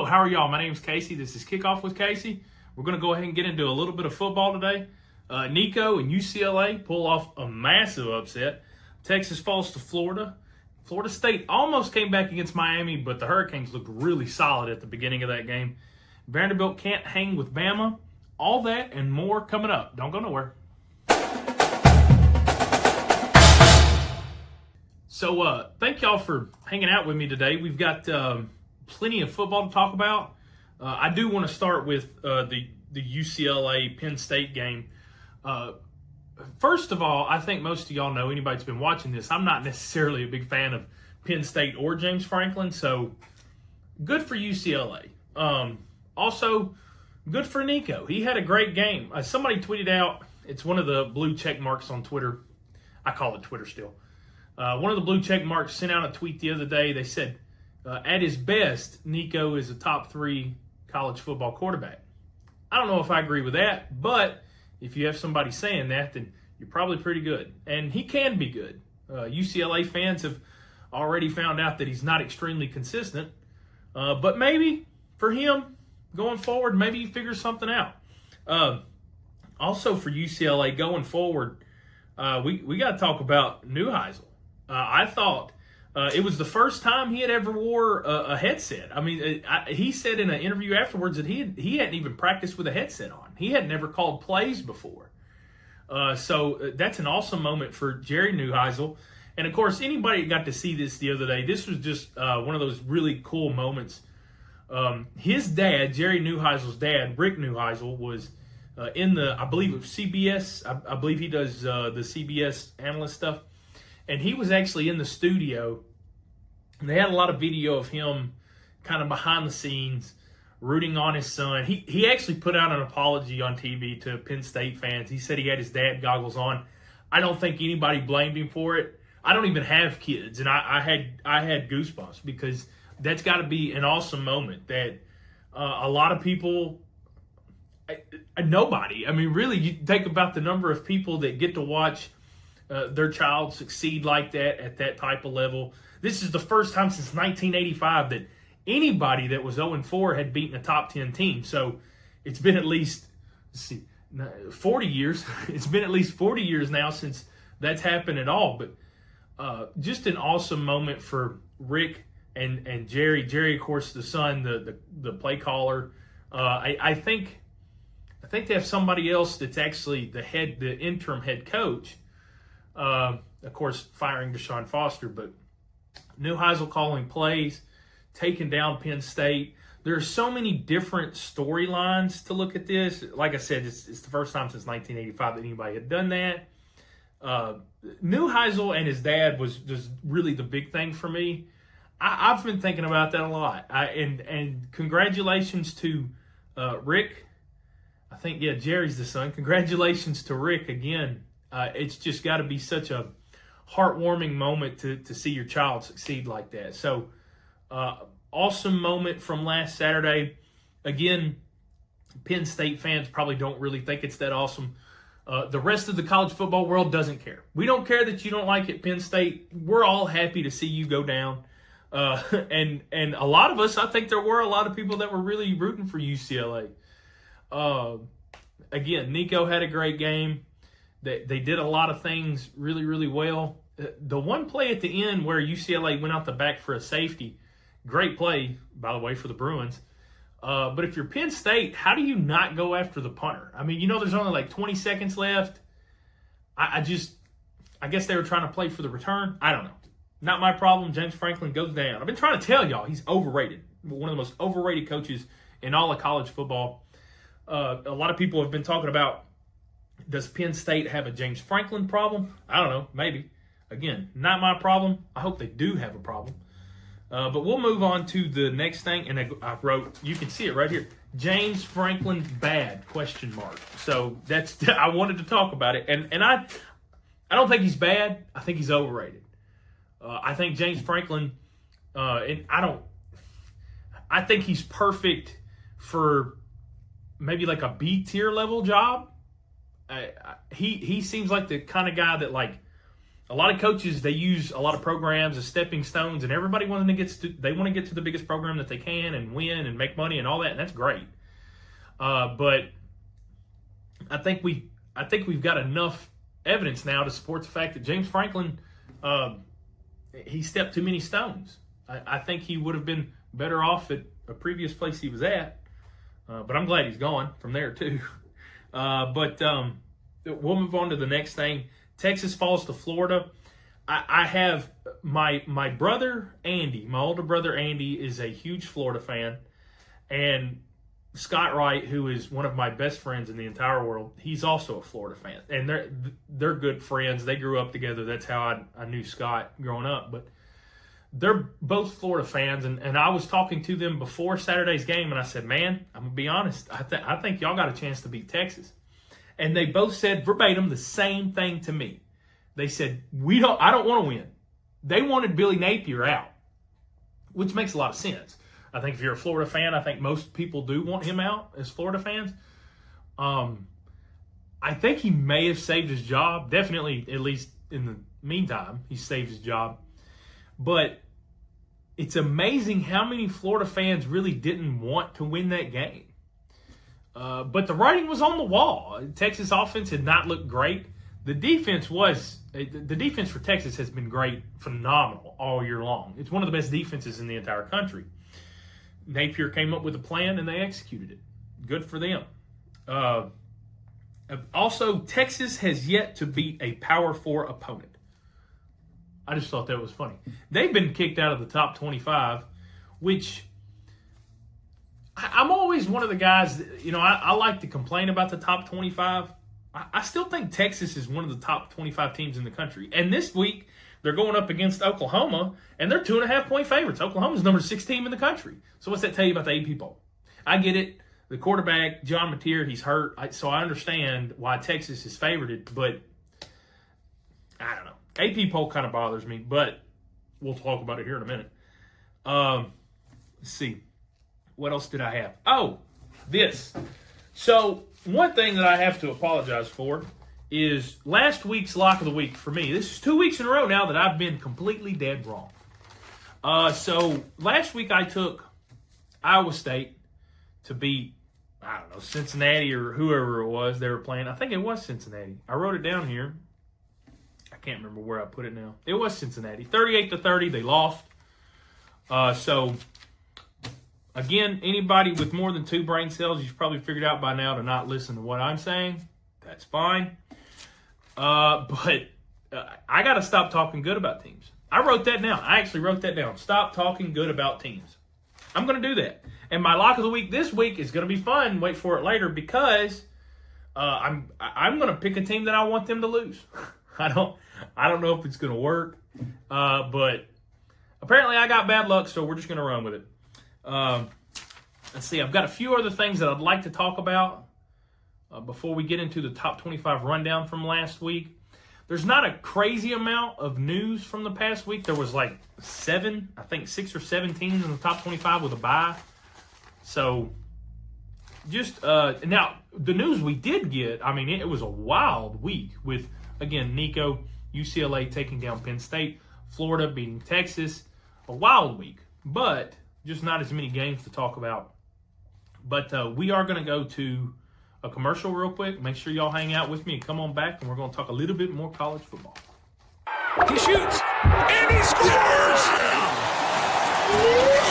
Hello, how are y'all? My name's Casey. This is Kickoff with Casey. We're going to go ahead and get into a little bit of football today. Nico and UCLA pull off a massive upset. Texas falls to Florida. Florida State almost came back against Miami, but the Hurricanes looked really solid at the beginning of that game. Vanderbilt can't hang with Bama. All that and more coming up. Don't go nowhere. So thank y'all for hanging out with me today. We've got plenty of football to talk about. I do want to start with the UCLA Penn State game. First of all, I think most of y'all know, anybody that's been watching this, I'm not necessarily a big fan of Penn State or James Franklin, so good for UCLA. Also, good for Nico. He had a great game. Somebody tweeted out, it's one of the blue check marks on Twitter. I call it Twitter still. One of the blue check marks sent out a tweet the other day. They said, at his best, Nico is a top 3 college football quarterback. I don't know if I agree with that, but if you have somebody saying that, then you're probably pretty good. And he can be good. UCLA fans have already found out that he's not extremely consistent. But maybe for him, going forward, maybe he figures something out. Also for UCLA going forward, we got to talk about Neuheisel. I thought it was the first time he had ever wore a headset. I mean, he said in an interview afterwards that he hadn't even practiced with a headset on. He had never called plays before. So that's an awesome moment for Jerry Neuheisel. And, of course, anybody that got to see this the other day, this was just one of those really cool moments. His dad, Jerry Neuheisel's dad, Rick Neuheisel, was in I believe it was CBS. I believe he does the CBS analyst stuff. And he was actually in the studio, and they had a lot of video of him kind of behind the scenes rooting on his son. He actually put out an apology on TV to Penn State fans. He said he had his dad goggles on. I don't think anybody blamed him for it. I don't even have kids, and I had goosebumps because that's got to be an awesome moment that a lot of people, nobody, I mean, really, you think about the number of people that get to watch their child succeed like that at that type of level. This is the first time since 1985 that anybody that was 0-4 had beaten a top 10 team. So it's been at least 40 years. It's been at least 40 years now since that's happened at all. But just an awesome moment for Rick and Jerry. Jerry, of course, the son, the play caller. I think they have somebody else that's actually the interim head coach. Of course, firing Deshaun Foster, but Neuheisel calling plays, taking down Penn State. There are so many different storylines to look at this. Like I said, it's the first time since 1985 that anybody had done that. Neuheisel and his dad was just really the big thing for me. I've been thinking about that a lot. And congratulations to Rick. I think, Jerry's the son. Congratulations to Rick again. It's just got to be such a heartwarming moment to see your child succeed like that. So, awesome moment from last Saturday. Again, Penn State fans probably don't really think it's that awesome. The rest of the college football world doesn't care. We don't care that you don't like it, Penn State. We're all happy to see you go down. And a lot of us, I think there were a lot of people that were really rooting for UCLA. Again, Nico had a great game. They did a lot of things really, really well. The one play at the end where UCLA went out the back for a safety, great play, by the way, for the Bruins. But if you're Penn State, how do you not go after the punter? I mean, there's only like 20 seconds left. I guess they were trying to play for the return. I don't know. Not my problem. James Franklin goes down. I've been trying to tell y'all he's overrated. One of the most overrated coaches in all of college football. A lot of people have been talking about, does Penn State have a James Franklin problem? I don't know. Maybe. Again, not my problem. I hope they do have a problem. But we'll move on to the next thing. And I wrote, you can see it right here, James Franklin bad, ? So I wanted to talk about it. And I don't think he's bad. I think he's overrated. I think James Franklin, and I think he's perfect for maybe like a B tier level job. He seems like the kind of guy that, like, a lot of coaches, they use a lot of programs as stepping stones, and everybody want to get to the biggest program that they can and win and make money and all that, and that's great. But I think we've got enough evidence now to support the fact that James Franklin, he stepped too many stones. I think he would have been better off at a previous place he was at, but I'm glad he's gone from there too. But we'll move on to the next thing. Texas falls to Florida. I have my brother Andy, my older brother Andy, is a huge Florida fan, and Scott Wright, who is one of my best friends in the entire world, he's also a Florida fan, and they're good friends. They grew up together. That's how I knew Scott growing up. But they're both Florida fans, and I was talking to them before Saturday's game, and I said, "Man, I'm gonna be honest. I think y'all got a chance to beat Texas." And they both said verbatim the same thing to me. They said, I don't want to win. They wanted Billy Napier out, which makes a lot of sense. I think if you're a Florida fan, I think most people do want him out as Florida fans. I think he may have saved his job. Definitely, at least in the meantime, he saved his job. But it's amazing how many Florida fans really didn't want to win that game. But the writing was on the wall. Texas offense had not looked great. The defense for Texas has been great, phenomenal all year long. It's one of the best defenses in the entire country. Napier came up with a plan and they executed it. Good for them. Also, Texas has yet to beat a Power 4 opponent. I just thought that was funny. They've been kicked out of the top 25, which I'm always one of the guys, I like to complain about the top 25. I still think Texas is one of the top 25 teams in the country. And this week, they're going up against Oklahoma, and they're 2.5-point favorites. Oklahoma's number 6 team in the country. So what's that tell you about the AP poll? I get it. The quarterback, John Mateer, he's hurt. So I understand why Texas is favored, but I don't know. AP poll kind of bothers me, but we'll talk about it here in a minute. Let's see. What else did I have? Oh, this. So one thing that I have to apologize for is last week's lock of the week for me. This is 2 weeks in a row now that I've been completely dead wrong. So last week I took Iowa State to beat, Cincinnati or whoever it was they were playing. I think it was Cincinnati. I wrote it down here. I can't remember where I put it now. It was Cincinnati. 38-30, they lost. So again, anybody with more than 2 brain cells, you've probably figured out by now to not listen to what I'm saying. That's fine. But I got to stop talking good about teams. I wrote that down. I actually wrote that down. Stop talking good about teams. I'm going to do that. And my lock of the week this week is going to be fun. Wait for it later because I'm going to pick a team that I want them to lose. I don't know if it's going to work, but apparently I got bad luck, so we're just going to run with it. Let's see. I've got a few other things that I'd like to talk about before we get into the top 25 rundown from last week. There's not a crazy amount of news from the past week. There was like 6 or 7 teams in the top 25 with a bye. So just now the news we did get, it was a wild week with, again, Nico, UCLA taking down Penn State, Florida beating Texas. A wild week, but just not as many games to talk about. But we are going to go to a commercial real quick. Make sure y'all hang out with me and come on back, and we're going to talk a little bit more college football. He shoots, and he scores! Yeah!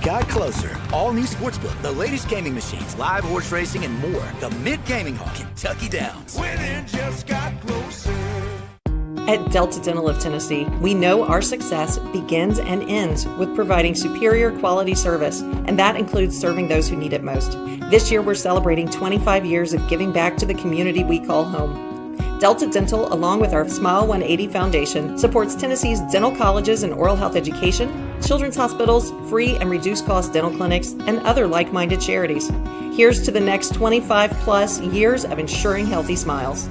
Got closer. All new Sportsbook, the latest gaming machines, live horse racing, and more. The Mid Gaming Hall, Kentucky Downs. Winning just got closer. At Delta Dental of Tennessee, we know our success begins and ends with providing superior quality service, and that includes serving those who need it most. This year, we're celebrating 25 years of giving back to the community we call home. Delta Dental, along with our Smile 180 Foundation, supports Tennessee's dental colleges and oral health education, children's hospitals, free and reduced cost dental clinics, and other like-minded charities. Here's to the next 25 plus years of ensuring healthy smiles.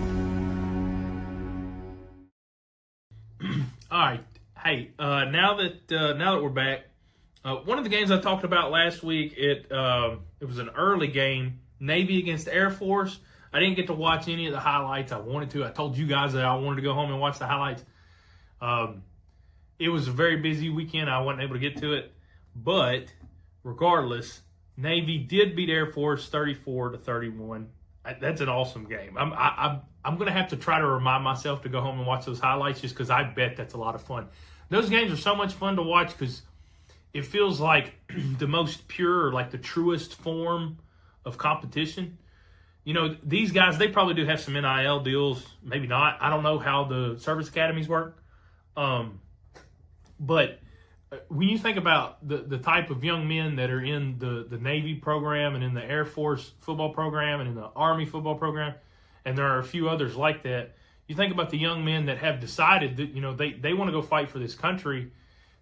All right. Hey, now that we're back, one of the games I talked about last week, it was an early game, Navy against Air Force. I didn't get to watch any of the highlights. I wanted to. I told you guys that I wanted to go home and watch the highlights. It was a very busy weekend. I wasn't able to get to it. But regardless, Navy did beat Air Force 34-31. That's an awesome game. I'm going to have to try to remind myself to go home and watch those highlights just because I bet that's a lot of fun. Those games are so much fun to watch because it feels like the most pure, like the truest form of competition. You know, these guys, they probably do have some NIL deals. Maybe not. I don't know how the service academies work. But when you think about the type of young men that are in the Navy program and in the Air Force football program and in the Army football program, and there are a few others like that, you think about the young men that have decided that, you know, they want to go fight for this country.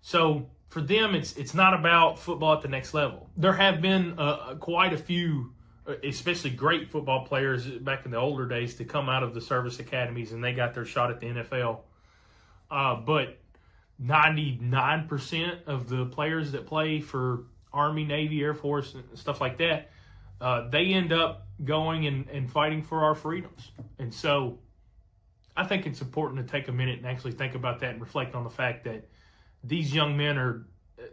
So for them, it's not about football at the next level. There have been quite a few, especially great football players back in the older days, to come out of the service academies and they got their shot at the NFL. But 99% of the players that play for Army, Navy, Air Force, and stuff like that, they end up going and fighting for our freedoms. And so I think it's important to take a minute and actually think about that and reflect on the fact that these young men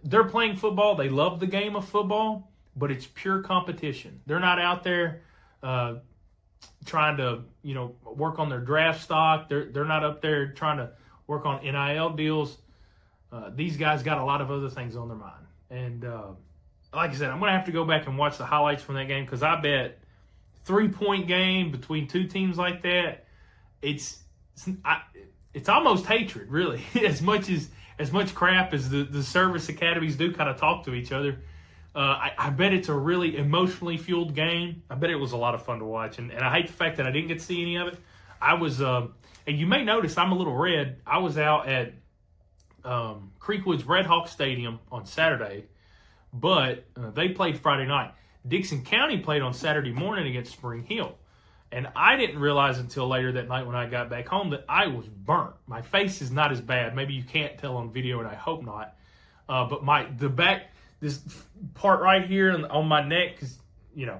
they're playing football. They love the game of football, but it's pure competition. They're not out there trying to, you know, work on their draft stock. They're not up there trying to work on NIL deals. These guys got a lot of other things on their mind. And like I said, I'm going to have to go back and watch the highlights from that game because I bet 3-point game between two teams like that, it's almost hatred, really. as much crap as the service academies do kind of talk to each other. I bet it's a really emotionally fueled game. I bet it was a lot of fun to watch. And I hate the fact that I didn't get to see any of it. I was, and you may notice I'm a little red. I was out at Creekwood's Red Hawk Stadium on Saturday, but they played Friday night. Dixon County played on Saturday morning against Spring Hill. And I didn't realize until later that night when I got back home that I was burnt. My face is not as bad. Maybe you can't tell on video, and I hope not. But this part right here on my neck, because, you know,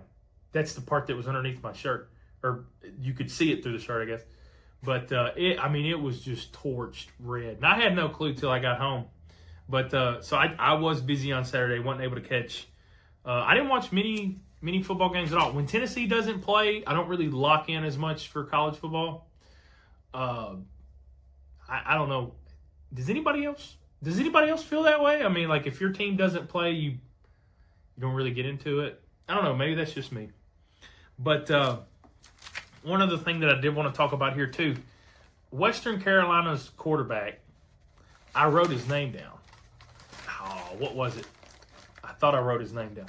that's the part that was underneath my shirt. Or you could see it through the shirt, I guess. But, it was just torched red. And I had no clue till I got home. But, so I was busy on Saturday, wasn't able to catch. I didn't watch many football games at all. When Tennessee doesn't play, I don't really lock in as much for college football. I don't know. Does anybody else feel that way? I mean, like, if your team doesn't play, you don't really get into it. I don't know. Maybe that's just me. But one other thing that I did want to talk about here, too. Western Carolina's quarterback, I wrote his name down. Oh, what was it? I thought I wrote his name down.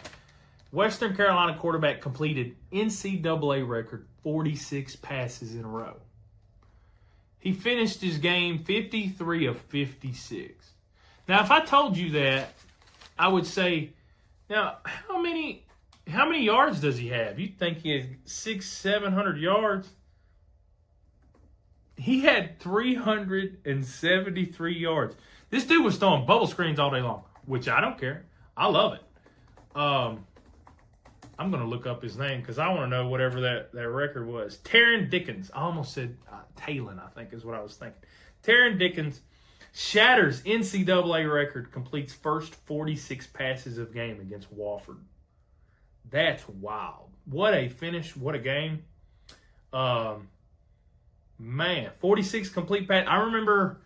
Western Carolina quarterback completed NCAA record 46 passes in a row. He finished his game 53 of 56. Now, if I told you that, I would say, now, how many yards does he have? You'd think he has 600-700 yards. He had 373 yards. This dude was throwing bubble screens all day long, which I don't care. I love it. I'm going to look up his name because I want to know whatever that record was. Taron Dickens. I almost said Talon, I think is what I was thinking. Taron Dickens shatters NCAA record, completes first 46 passes of game against Wofford. That's wild. What a finish. What a game. Man, 46 complete pass. I remember,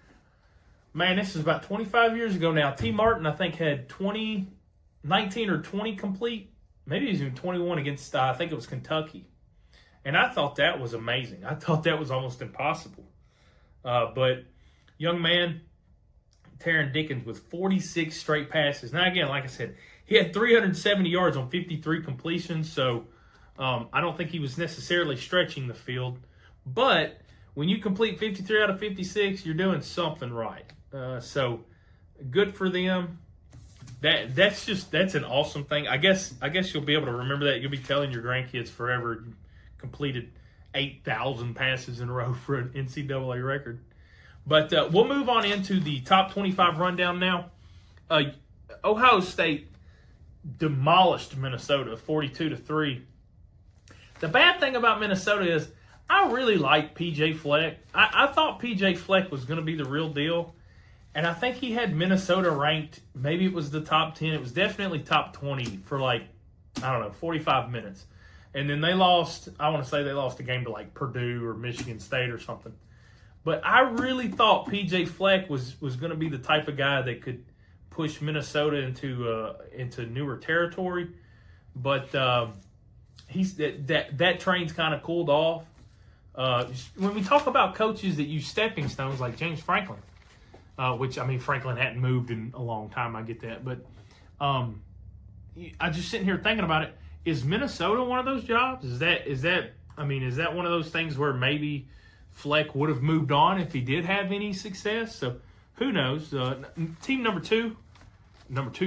man, this is about 25 years ago now. T. Martin, I think, had 19 or 20 complete. Maybe it was even 21 against, I think it was Kentucky. And I thought that was amazing. I thought that was almost impossible. But young man, Taron Dickens with 46 straight passes. Now, again, like I said, he had 370 yards on 53 completions. So I don't think he was necessarily stretching the field. But when you complete 53 out of 56, you're doing something right. So good for them. That's an awesome thing. I guess you'll be able to remember that. You'll be telling your grandkids forever you completed 8,000 passes in a row for an NCAA record. But we'll move on into the top 25 rundown now. Ohio State demolished Minnesota 42-3. The bad thing about Minnesota is I really like P.J. Fleck. I thought P.J. Fleck was going to be the real deal. And I think he had Minnesota ranked, maybe it was the top 10. It was definitely top 20 for 45 minutes. And then they lost, I want to say they lost a game to Purdue or Michigan State or something. But I really thought P.J. Fleck was going to be the type of guy that could push Minnesota into newer territory. But that train's kind of cooled off. When we talk about coaches that use stepping stones like James Franklin, which, Franklin hadn't moved in a long time, I get that. But I just sitting here thinking about it. Is Minnesota one of those jobs? Is that one of those things where maybe Fleck would have moved on if he did have any success? So who knows? Team number two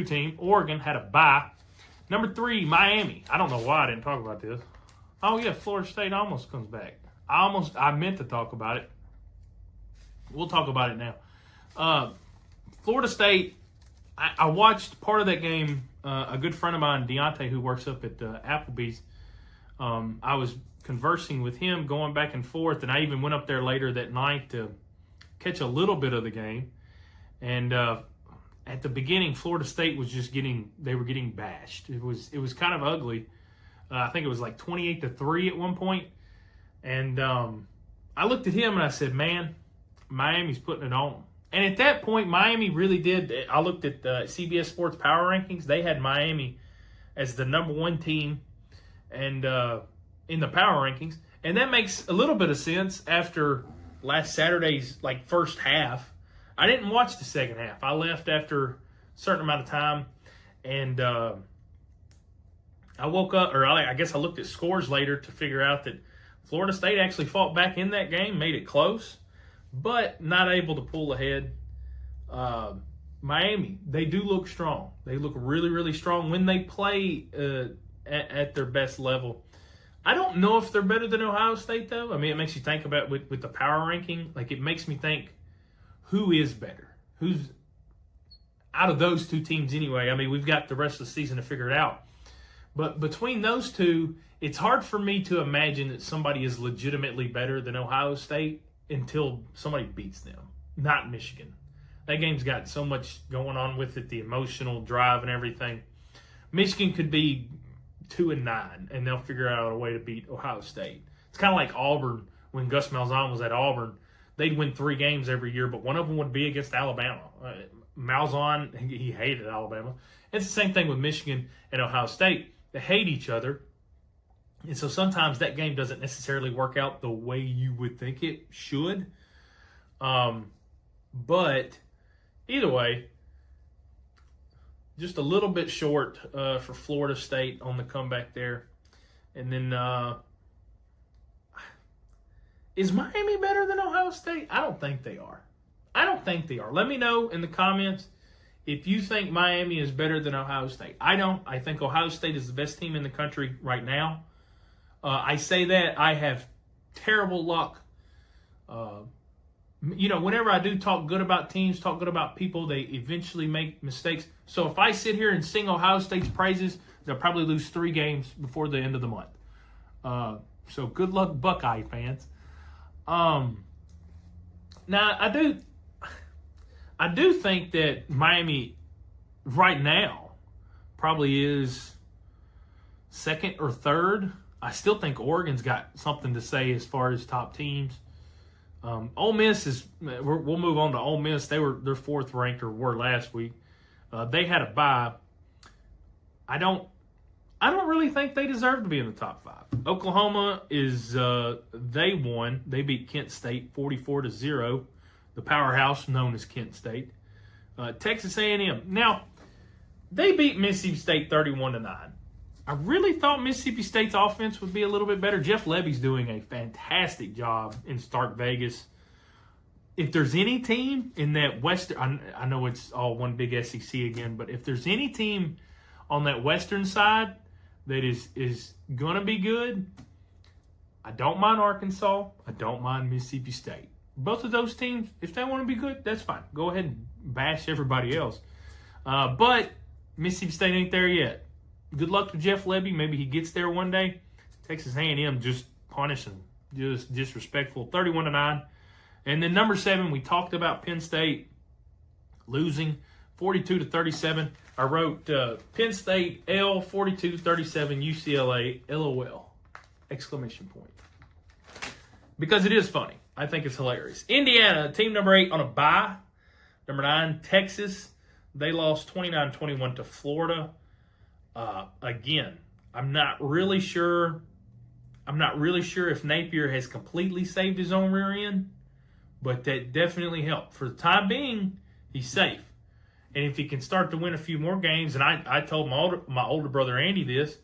team, Oregon, had a bye. Number 3, Miami. I don't know why I didn't talk about this. Oh, yeah, Florida State almost comes back. I meant to talk about it. We'll talk about it now. Florida State, I watched part of that game. A good friend of mine, Deontay, who works up at Applebee's, I was conversing with him, going back and forth, and I even went up there later that night to catch a little bit of the game. And at the beginning, Florida State was just getting bashed. It was kind of ugly. I think it was 28-3 at one point. And I looked at him and I said, man, Miami's putting it on. And at that point, Miami really did. I looked at the CBS Sports Power Rankings. They had Miami as the number 1 team and in the Power Rankings. And that makes a little bit of sense after last Saturday's first half. I didn't watch the second half. I left after a certain amount of time. And I woke up, or I guess I looked at scores later to figure out that Florida State actually fought back in that game, made it close, but not able to pull ahead. Miami, they do look strong. They look really, really strong when they play at their best level. I don't know if they're better than Ohio State, though. It makes you think about with the power ranking. It makes me think, who is better? Who's out of those two teams anyway? We've got the rest of the season to figure it out. But between those two, it's hard for me to imagine that somebody is legitimately better than Ohio State until somebody beats them. Not Michigan. That game's got so much going on with it, the emotional drive and everything. Michigan could be 2-9, and they'll figure out a way to beat Ohio State. It's kind of like Auburn when Gus Malzahn was at Auburn. They'd win 3 games every year, but one of them would be against Alabama. Malzahn, he hated Alabama. It's the same thing with Michigan and Ohio State. They hate each other. And so sometimes that game doesn't necessarily work out the way you would think it should. But either way, just a little bit short for Florida State on the comeback there. And then is Miami better than Ohio State? I don't think they are. Let me know in the comments if you think Miami is better than Ohio State. I don't. I think Ohio State is the best team in the country right now. I say that I have terrible luck. Whenever I do talk good about teams, talk good about people, they eventually make mistakes. So if I sit here and sing Ohio State's praises, they'll probably lose 3 games before the end of the month. So good luck, Buckeye fans. Now I do think that Miami right now probably is second or third. I still think Oregon's got something to say as far as top teams. Ole Miss is. We'll move on to Ole Miss. They're 4th ranked, or were last week. They had a bye. I don't really think they deserve to be in the top 5. Oklahoma is. They won. They beat Kent State 44-0. The powerhouse known as Kent State. Texas A&M. Now they beat Mississippi State 31-9. I really thought Mississippi State's offense would be a little bit better. Jeff Levy's doing a fantastic job in Stark Vegas. If there's any team in that Western, I know it's all one big SEC again, but if there's any team on that Western side that is going to be good, I don't mind Arkansas. I don't mind Mississippi State. Both of those teams, if they want to be good, that's fine. Go ahead and bash everybody else. But Mississippi State ain't there yet. Good luck to Jeff Levy. Maybe he gets there one day. Texas A&M just punishing, just disrespectful, 31-9. And then number 7, we talked about Penn State losing 42-37. I wrote Penn State L 42-37 UCLA LOL exclamation point. Because it is funny. I think it's hilarious. Indiana, team number 8 on a bye. Number 9, Texas. They lost 29-21 to Florida. Again, I'm not really sure if Napier has completely saved his own rear end, but that definitely helped. For the time being, he's safe. And if he can start to win a few more games, and I told my older brother Andy this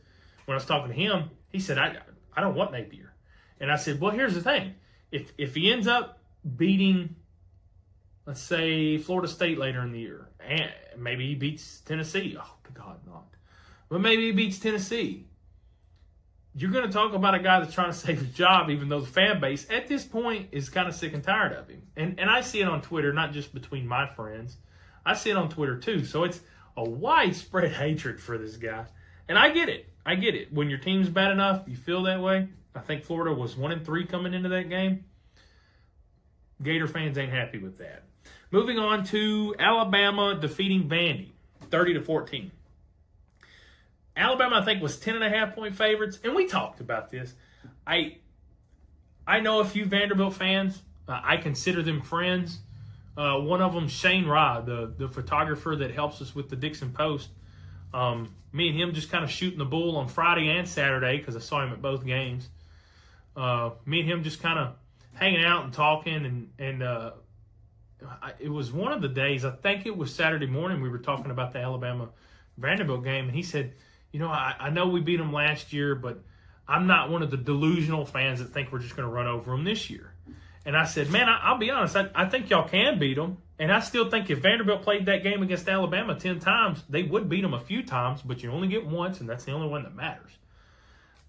when I was talking to him, he said, I don't want Napier. And I said, well, here's the thing. If he ends up beating, let's say, Florida State later in the year, and maybe he beats Tennessee. Oh, God, not. But maybe he beats Tennessee. You're going to talk about a guy that's trying to save his job, even though the fan base at this point is kind of sick and tired of him. And I see it on Twitter, not just between my friends. I see it on Twitter too. So it's a widespread hatred for this guy. And I get it. I get it. When your team's bad enough, you feel that way. I think Florida was 1-3 coming into that game. Gator fans ain't happy with that. Moving on to Alabama defeating Vandy, 30-14. Alabama, I think, was 10.5-point favorites, and we talked about this. I know a few Vanderbilt fans. I consider them friends. One of them, Shane Rye, the photographer that helps us with the Dixon Post. Me and him just kind of shooting the bull on Friday and Saturday because I saw him at both games. Me and him just kind of hanging out and talking, and it was one of the days, I think it was Saturday morning, we were talking about the Alabama-Vanderbilt game, and he said, I know we beat them last year, but I'm not one of the delusional fans that think we're just going to run over them this year. And I said, man, I'll be honest, I think y'all can beat them, and I still think if Vanderbilt played that game against Alabama 10 times, they would beat them a few times, but you only get once, and that's the only one that matters.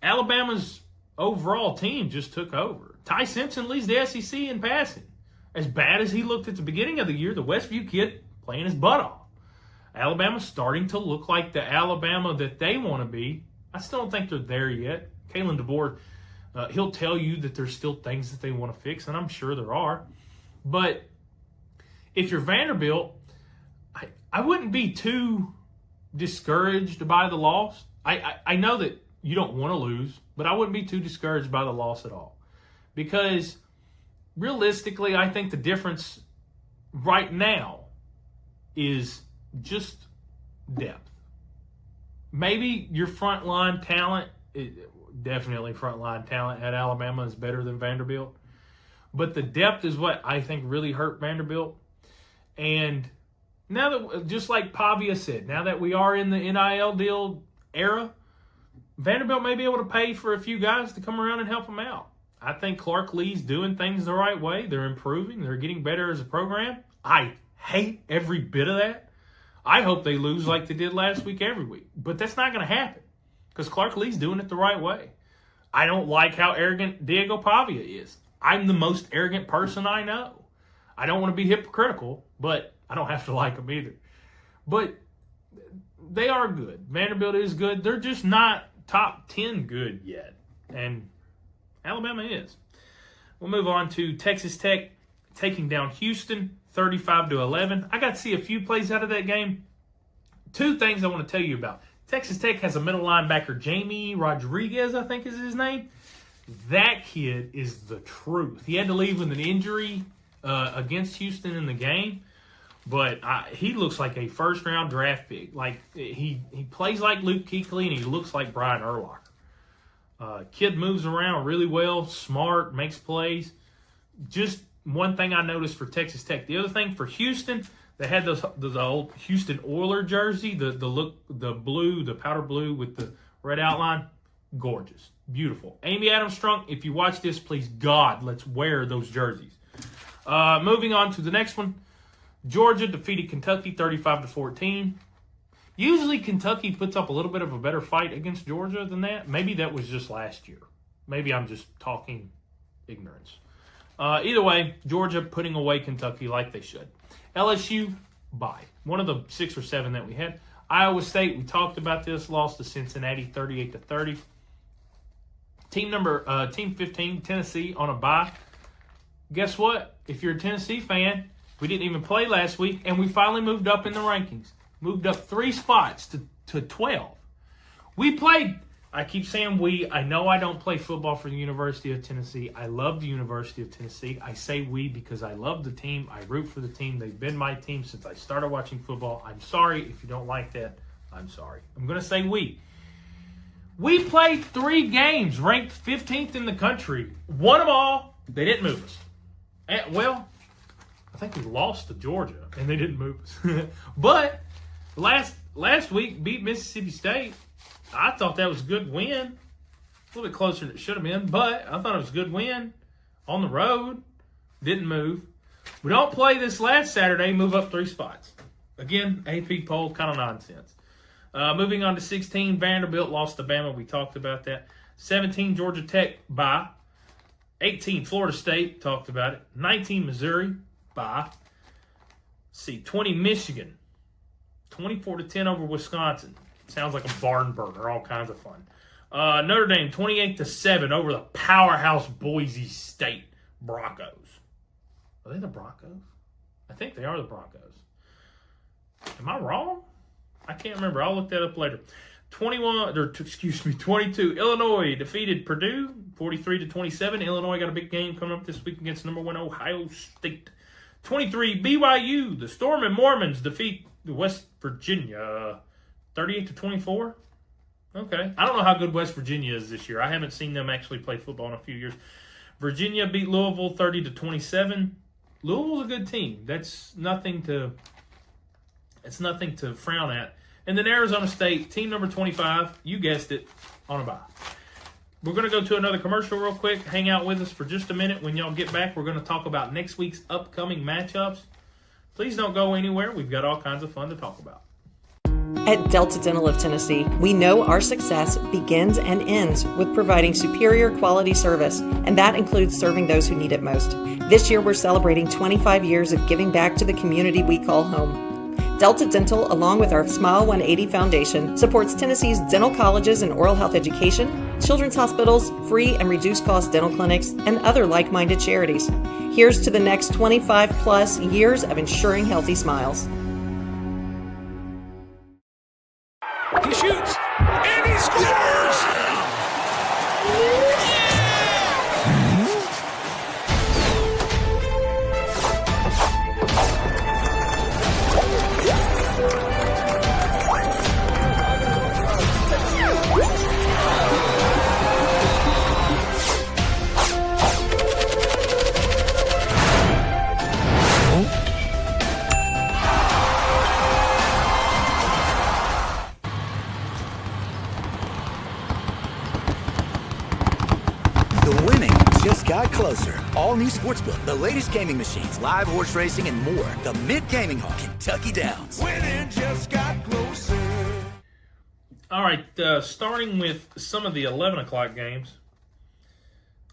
Alabama's overall team just took over. Ty Simpson leads the SEC in passing. As bad as he looked at the beginning of the year, the Westview kid playing his butt off. Alabama's starting to look like the Alabama that they want to be. I still don't think they're there yet. Kalen DeBoer, he'll tell you that there's still things that they want to fix, and I'm sure there are. But if you're Vanderbilt, I wouldn't be too discouraged by the loss. I know that you don't want to lose, but I wouldn't be too discouraged by the loss at all. Because realistically, I think the difference right now is just depth. Maybe your frontline talent, definitely frontline talent at Alabama is better than Vanderbilt. But the depth is what I think really hurt Vanderbilt. And now that, just like Pavia said, now that we are in the NIL deal era, Vanderbilt may be able to pay for a few guys to come around and help them out. I think Clark Lee's doing things the right way. They're improving. They're getting better as a program. I hate every bit of that. I hope they lose like they did last week every week. But that's not going to happen because Clark Lee's doing it the right way. I don't like how arrogant Diego Pavia is. I'm the most arrogant person I know. I don't want to be hypocritical, but I don't have to like them either. But they are good. Vanderbilt is good. They're just not top 10 good yet. And Alabama is. We'll move on to Texas Tech taking down Houston 35-11. I got to see a few plays out of that game. Two things I want to tell you about. Texas Tech has a middle linebacker, Jamie Rodriguez, I think is his name. That kid is the truth. He had to leave with an injury against Houston in the game, but he looks like a first-round draft pick. Like he plays like Luke Kuechly, and he looks like Brian Urlacher. Kid moves around really well, smart, makes plays. Just one thing I noticed for Texas Tech. The other thing for Houston, they had those old Houston Oiler jersey, the blue, the powder blue with the red outline, gorgeous, beautiful. Amy Adams Strunk, if you watch this, please, God, let's wear those jerseys. Moving on to the next one. Georgia defeated Kentucky 35-14. Usually Kentucky puts up a little bit of a better fight against Georgia than that. Maybe that was just last year. Maybe I'm just talking ignorance. Either way, Georgia putting away Kentucky like they should. LSU, bye. One of the 6 or 7 that we had. Iowa State, we talked about this, lost to Cincinnati 38-30. Team 15, Tennessee, on a bye. Guess what? If you're a Tennessee fan, we didn't even play last week, and we finally moved up in the rankings. Moved up 3 spots to 12. We played, I keep saying we. I know I don't play football for the University of Tennessee. I love the University of Tennessee. I say we because I love the team. I root for the team. They've been my team since I started watching football. I'm sorry if you don't like that. I'm sorry. I'm going to say we. We played 3 games, ranked 15th in the country. Won them all. They didn't move us. Well, I think we lost to Georgia, and they didn't move us. But last week, beat Mississippi State. I thought that was a good win. A little bit closer than it should have been, but I thought it was a good win. On the road, didn't move. We don't play this last Saturday, move up 3 spots. Again, AP poll, kind of nonsense. Moving on to 16, Vanderbilt lost to Bama. We talked about that. 17, Georgia Tech, bye. 18, Florida State, talked about it. 19, Missouri, bye. See, 20, Michigan. 24-10 over Wisconsin. Sounds like a barn burner. All kinds of fun. Notre Dame, 28-7 over the powerhouse Boise State Broncos. Are they the Broncos? I think they are the Broncos. Am I wrong? I can't remember. I'll look that up later. 22. Illinois defeated Purdue 43-27. Illinois got a big game coming up this week against number 1 Ohio State. 23, BYU. The Storm and Mormons defeat West Virginia 38-24. Okay. I don't know how good West Virginia is this year. I haven't seen them actually play football in a few years. Virginia beat Louisville 30-27. Louisville's a good team. That's nothing to frown at. And then Arizona State, team number 25, you guessed it, on a bye. We're going to go to another commercial real quick. Hang out with us for just a minute. When y'all get back, we're going to talk about next week's upcoming matchups. Please don't go anywhere. We've got all kinds of fun to talk about. At Delta Dental of Tennessee, we know our success begins and ends with providing superior quality service, and that includes serving those who need it most. This year, we're celebrating 25 years of giving back to the community we call home. Delta Dental, along with our Smile 180 Foundation, supports Tennessee's dental colleges and oral health education, children's hospitals, free and reduced cost dental clinics, and other like-minded charities. Here's to the next 25 plus years of ensuring healthy smiles. He shoots, and he scores! Got closer. All new Sportsbook, the latest gaming machines, live horse racing, and more. The Mid Gaming Hall, Kentucky Downs. Winning just got closer. All right, starting with some of the 11 o'clock games.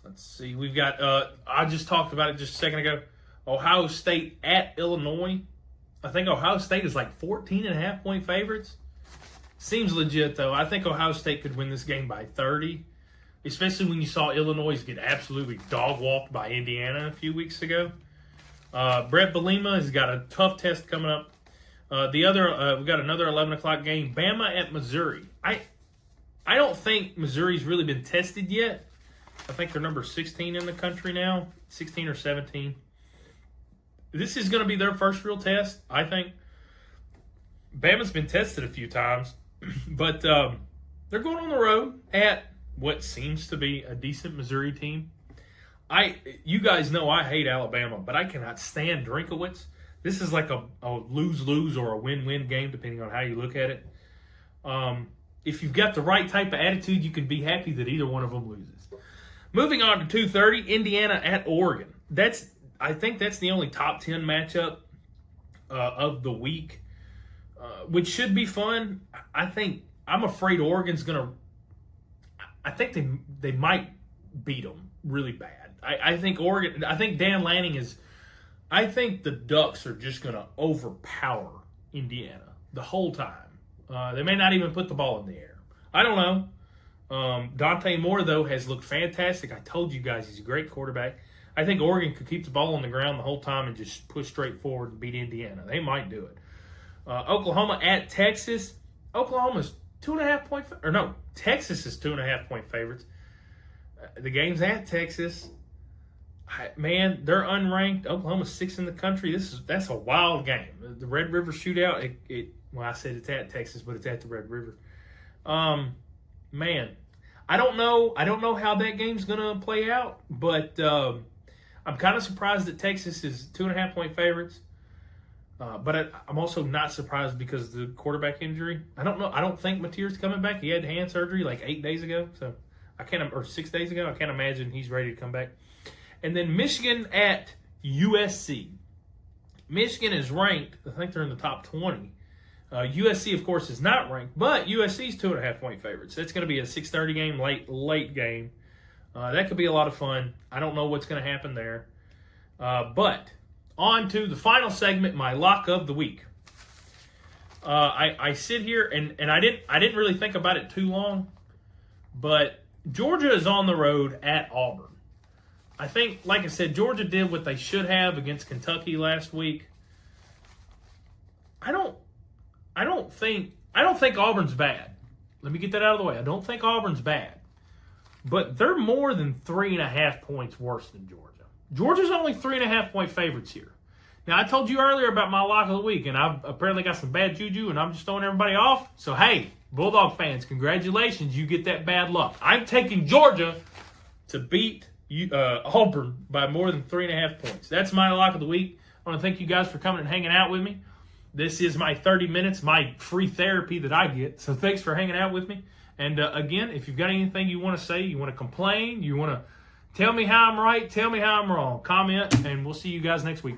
Let's see. We've got, I just talked about it just a second ago, Ohio State at Illinois. I think Ohio State is like 14.5-point favorites. Seems legit, though. I think Ohio State could win this game by 30. Especially when you saw Illinois get absolutely dog-walked by Indiana a few weeks ago. Brett Bielema has got a tough test coming up. We've got another 11 o'clock game. Bama at Missouri. I don't think Missouri's really been tested yet. I think they're number 16 in the country now, 16 or 17. This is going to be their first real test, I think. Bama's been tested a few times, but they're going on the road at what seems to be a decent Missouri team. You guys know I hate Alabama, but I cannot stand Drinkowitz. This is like a lose-lose or a win-win game, depending on how you look at it. if you've got the right type of attitude, you can be happy that either one of them loses. Moving on to 2:30, Indiana at Oregon. I think that's the only top 10 matchup of the week, which should be fun. I'm afraid Oregon's going to. I think they might beat them really bad. I think Oregon. I think Dan Lanning is. I think the Ducks are just going to overpower Indiana the whole time. They may not even put the ball in the air. I don't know. Dante Moore, though, has looked fantastic. I told you guys he's a great quarterback. I think Oregon could keep the ball on the ground the whole time and just push straight forward and beat Indiana. They might do it. Oklahoma at Texas. Oklahoma's 2.5 point – or no, Texas is 2.5 point favorites. The game's at Texas. Man, they're unranked. Oklahoma's 6th in the country. That's a wild game. The Red River Shootout. Well, I said it's at Texas, but it's at the Red River. Man, I don't know. I don't know how that game's gonna play out, but I'm kind of surprised that Texas is 2.5 point favorites. But I'm also not surprised because of the quarterback injury. I don't know. I don't think Mateer's coming back. He had hand surgery like 8 days ago, so or 6 days ago. I can't imagine he's ready to come back. And then Michigan at USC. Michigan is ranked. I think they're in the top 20. USC, of course, is not ranked, but USC's 2.5 point favorites. That's going to be a 6:30 game, late game. That could be a lot of fun. I don't know what's going to happen there. But on to the final segment, my lock of the week. I sit here and I didn't really think about it too long, but Georgia is on the road at Auburn. I think, like I said, Georgia did what they should have against Kentucky last week. I don't think Auburn's bad. Let me get that out of the way. I don't think Auburn's bad. But they're more than 3.5 points worse than Georgia. Georgia's only 3.5 point favorites here. Now, I told you earlier about my lock of the week, and I've apparently got some bad juju, and I'm just throwing everybody off. So, hey, Bulldog fans, congratulations. You get that bad luck. I'm taking Georgia to beat Auburn by more than 3.5 points. That's my lock of the week. I want to thank you guys for coming and hanging out with me. This is my 30 minutes, my free therapy that I get. So thanks for hanging out with me. And again, if you've got anything you want to say, you want to complain, you want to tell me how I'm right, tell me how I'm wrong, comment, and we'll see you guys next week.